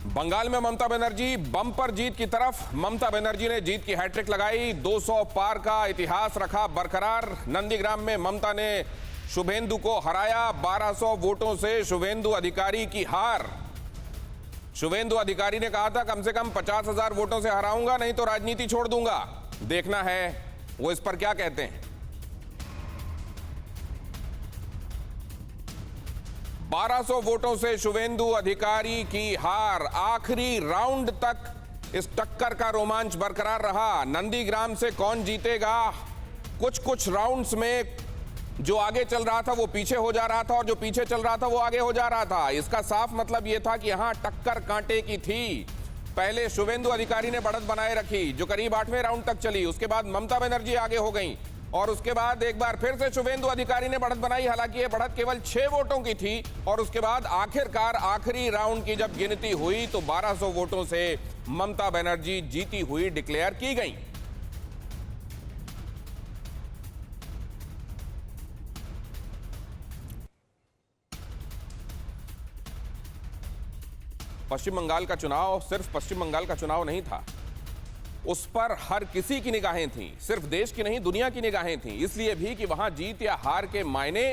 बंगाल में ममता बनर्जी बम्पर जीत की तरफ। ममता बनर्जी ने जीत की हैट्रिक लगाई, 200 पार का इतिहास रखा बरकरार। नंदीग्राम में ममता ने शुभेंदु को हराया, 1200 वोटों से शुभेंदु अधिकारी की हार। शुभेंदु अधिकारी ने कहा था कम से कम 50,000 वोटों से हराऊंगा, नहीं तो राजनीति छोड़ दूंगा। देखना है वो इस पर क्या कहते हैं। 1200 वोटों से शुभेंदु अधिकारी की हार। आखिरी राउंड तक इस टक्कर का रोमांच बरकरार रहा। नंदीग्राम से कौन जीतेगा, कुछ राउंड्स में जो आगे चल रहा था वो पीछे हो जा रहा था और जो पीछे चल रहा था वो आगे हो जा रहा था। इसका साफ मतलब ये था कि यहां टक्कर कांटे की थी। पहले शुभेंदु अधिकारी ने बढ़त बनाए रखी जो करीब 8वें राउंड तक चली। उसके बाद ममता बनर्जी आगे हो गई और उसके बाद एक बार फिर से शुभेंदु अधिकारी ने बढ़त बनाई। हालांकि ये बढ़त केवल 6 वोटों की थी और उसके बाद आखिरकार आखिरी राउंड की जब गिनती हुई तो 1200 वोटों से ममता बनर्जी जीती हुई डिक्लेयर की गई। पश्चिम बंगाल का चुनाव सिर्फ पश्चिम बंगाल का चुनाव नहीं था, उस पर हर किसी की निगाहें थीं। सिर्फ देश की नहीं, दुनिया की निगाहें थीं। इसलिए भी कि वहां जीत या हार के मायने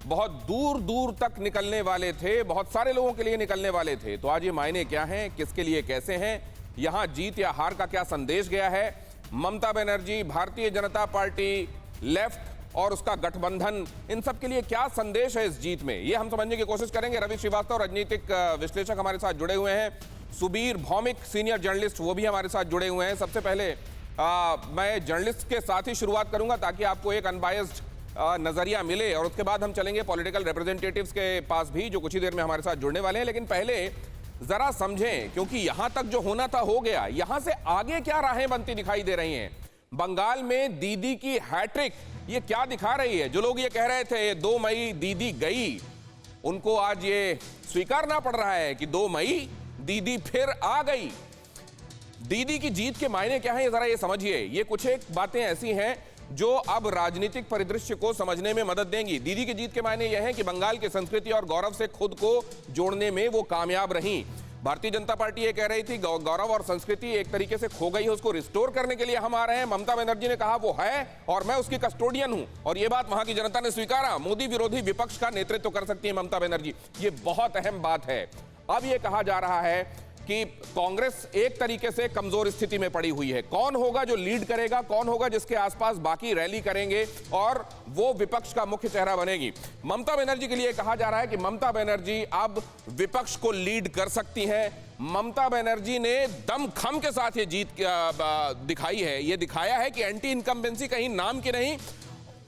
बहुत दूर दूर तक निकलने वाले थे, बहुत सारे लोगों के लिए निकलने वाले थे। तो आज ये मायने क्या हैं, किसके लिए कैसे हैं, यहां जीत या हार का क्या संदेश गया है। ममता बनर्जी, भारतीय जनता पार्टी, लेफ्ट और उसका गठबंधन, इन सब के लिए क्या संदेश है इस जीत में, ये हम समझने की कोशिश करेंगे। रवि श्रीवास्तव राजनीतिक विश्लेषक हमारे साथ जुड़े हुए हैं, सुबीर भौमिक सीनियर जर्नलिस्ट वो भी हमारे साथ जुड़े हुए हैं। सबसे पहले मैं जर्नलिस्ट के साथ ही शुरुआत करूंगा ताकि आपको एक अनबायस्ड नजरिया मिले और उसके बाद हम चलेंगे पॉलिटिकल रिप्रेजेंटेटिव्स के पास भी जो कुछ ही देर में हमारे साथ जुड़ने वाले हैं। लेकिन पहले जरा समझें, क्योंकि यहां तक जो होना था हो गया, यहां से आगे क्या राहें बनती दिखाई दे रही हैं। बंगाल में दीदी की हैट्रिक ये क्या दिखा रही है। जो लोग ये कह रहे थे 2 मई दीदी गई, उनको आज ये स्वीकारना पड़ रहा है कि 2 मई दीदी फिर आ गई। दीदी की जीत के मायने क्या हैं, ये जरा ये समझिए। ये कुछ एक बातें ऐसी हैं जो अब राजनीतिक परिदृश्य को समझने में मदद देंगी। दीदी की जीत के मायने यह है कि बंगाल की संस्कृति और गौरव से खुद को जोड़ने में वो कामयाब रहीं। भारतीय जनता पार्टी ये कह रही थी गौरव और संस्कृति एक तरीके से खो गई है, उसको रिस्टोर करने के लिए हम आ रहे हैं। ममता बनर्जी ने कहा वो है और मैं उसकी कस्टोडियन हूं और ये बात वहां की जनता ने स्वीकारा। मोदी विरोधी विपक्ष का नेतृत्व कर सकती है ममता बनर्जी, ये बहुत अहम बात है। अब ये कहा जा रहा है कि कांग्रेस एक तरीके से कमजोर स्थिति में पड़ी हुई है। कौन होगा जो लीड करेगा, कौन होगा जिसके आसपास बाकी रैली करेंगे और वो विपक्ष का मुख्य चेहरा बनेगी। ममता बनर्जी के लिए कहा जा रहा है कि ममता बनर्जी अब विपक्ष को लीड कर सकती हैं। ममता बनर्जी ने दमखम के साथ ये जीत दिखाई है, ये दिखाया है कि एंटी इनकम्बेंसी कहीं नाम की नहीं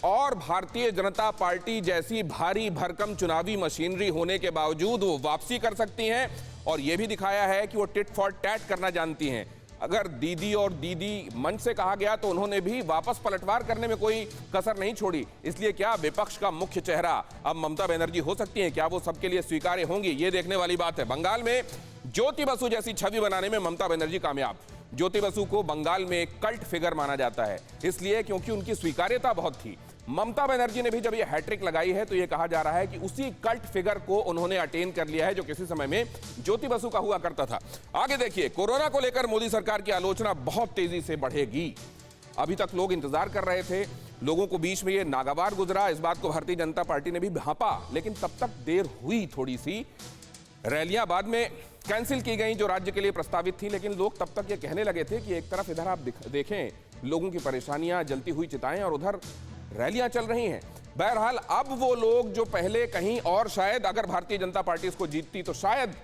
और भारतीय जनता पार्टी जैसी भारी भरकम चुनावी मशीनरी होने के बावजूद वो वापसी कर सकती हैं। और यह भी दिखाया है कि वो टिट फॉर टैट करना जानती हैं। अगर दीदी और दीदी मंच से कहा गया तो उन्होंने भी वापस पलटवार करने में कोई कसर नहीं छोड़ी। इसलिए क्या विपक्ष का मुख्य चेहरा अब ममता बनर्जी हो सकती हैं, क्या वो सबके लिए स्वीकार्य होंगी, ये देखने वाली बात है। बंगाल में ज्योति बसु जैसी छवि बनाने में ममता बनर्जी कामयाब। ज्योति बसु को बंगाल में एक कल्ट फिगर माना जाता है, इसलिए क्योंकि उनकी स्वीकार्यता बहुत थी। ममता बनर्जी ने भी जब ये हैट्रिक लगाई है तो ये कहा जा रहा है कि उसी कल्ट फिगर को उन्होंने अटेन कर लिया है जो किसी समय में ज्योति बसु का हुआ करता था। आगे देखिए, कोरोना को लेकर मोदी सरकार की आलोचना बहुत तेजी से बढ़ेगी। अभी तक लोग इंतजार कर रहे थे, लोगों को बीच में ये नागवार गुजरा, इस बात को भारतीय जनता पार्टी ने भी भांपा, लेकिन तब तक देर हुई थोड़ी सी। रैलियां बाद में कैंसिल की गई जो राज्य के लिए प्रस्तावित थी, लेकिन लोग तब तक ये कहने लगे थे कि एक तरफ इधर आप देखें लोगों की परेशानियां, जलती हुई चिताएं और उधर रैलियां चल रही हैं। बहरहाल अब वो लोग जो पहले कहीं और शायद अगर भारतीय जनता पार्टी इसको जीतती तो शायद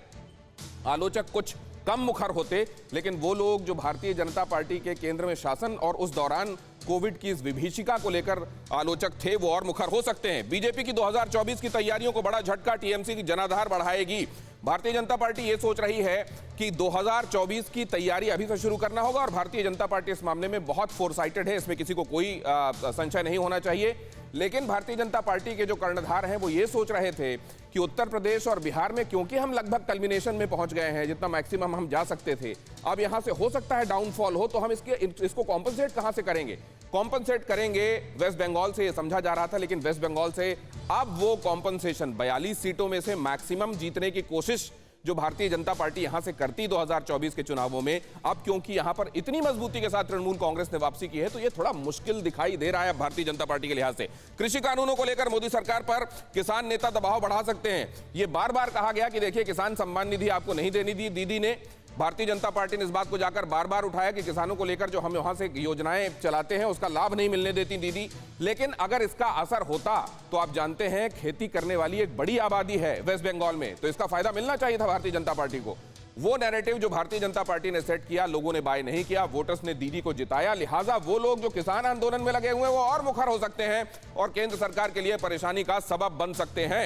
आलोचक कुछ कम मुखर होते, लेकिन वो लोग जो भारतीय जनता पार्टी के केंद्र में शासन और उस दौरान कोविड की इस विभीषिका को लेकर आलोचक थे वो और मुखर हो सकते हैं। बीजेपी की 2024 की तैयारियों को बड़ा झटका, टीएमसी की जनाधार बढ़ाएगी। भारतीय जनता पार्टी ये सोच रही है कि 2024 की तैयारी अभी से शुरू करना होगा और भारतीय जनता पार्टी इस मामले में बहुत फोरसाइटेड है, इसमें किसी को कोई संशय नहीं होना चाहिए। लेकिन भारतीय जनता पार्टी के जो कर्णधार हैं वो ये सोच रहे थे कि उत्तर प्रदेश और बिहार में क्योंकि हम लगभग कल्मिनेशन में पहुंच गए हैं, जितना मैक्सिमम हम जा सकते थे, अब यहां से हो सकता है डाउनफॉल हो, तो हम इसको कॉम्पनसेट कहां से करेंगे। कॉम्पनसेट करेंगे वेस्ट बंगाल से, ये समझा जा रहा था, लेकिन वेस्ट बंगाल से अब वो कॉम्पनसेशन 42 सीटों में से मैक्सिमम जीतने की कोशिश जो भारतीय जनता पार्टी यहां से करती 2024 के चुनावों में, अब क्योंकि यहां पर इतनी मजबूती के साथ तृणमूल कांग्रेस ने वापसी की है, तो यह थोड़ा मुश्किल दिखाई दे रहा है भारतीय जनता पार्टी के लिहाज से। कृषि कानूनों को लेकर मोदी सरकार पर किसान नेता दबाव बढ़ा सकते हैं। यह बार बार कहा गया कि देखिए, किसान सम्मान निधि आपको नहीं देनी दी दीदी ने। भारतीय जनता पार्टी ने इस बात को जाकर बार बार उठाया कि किसानों को लेकर जो हम वहां से योजनाएं चलाते हैं उसका लाभ नहीं मिलने देती दीदी। लेकिन अगर इसका असर होता तो आप जानते हैं, खेती करने वाली एक बड़ी आबादी है वेस्ट बंगाल में, तो इसका फायदा मिलना चाहिए था भारतीय जनता पार्टी को। वो नैरेटिव जो भारतीय जनता पार्टी ने सेट किया, लोगों ने बाय नहीं किया, वोटर्स ने दीदी को जिताया। लिहाजा वो लोग जो किसान आंदोलन में लगे हुए हैं वो और मुखर हो सकते हैं और केंद्र सरकार के लिए परेशानी का सबब बन सकते हैं।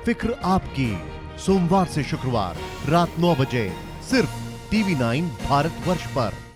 फिक्र आपकी, सोमवार से शुक्रवार रात 9 बजे सिर्फ TV9 भारतवर्ष पर।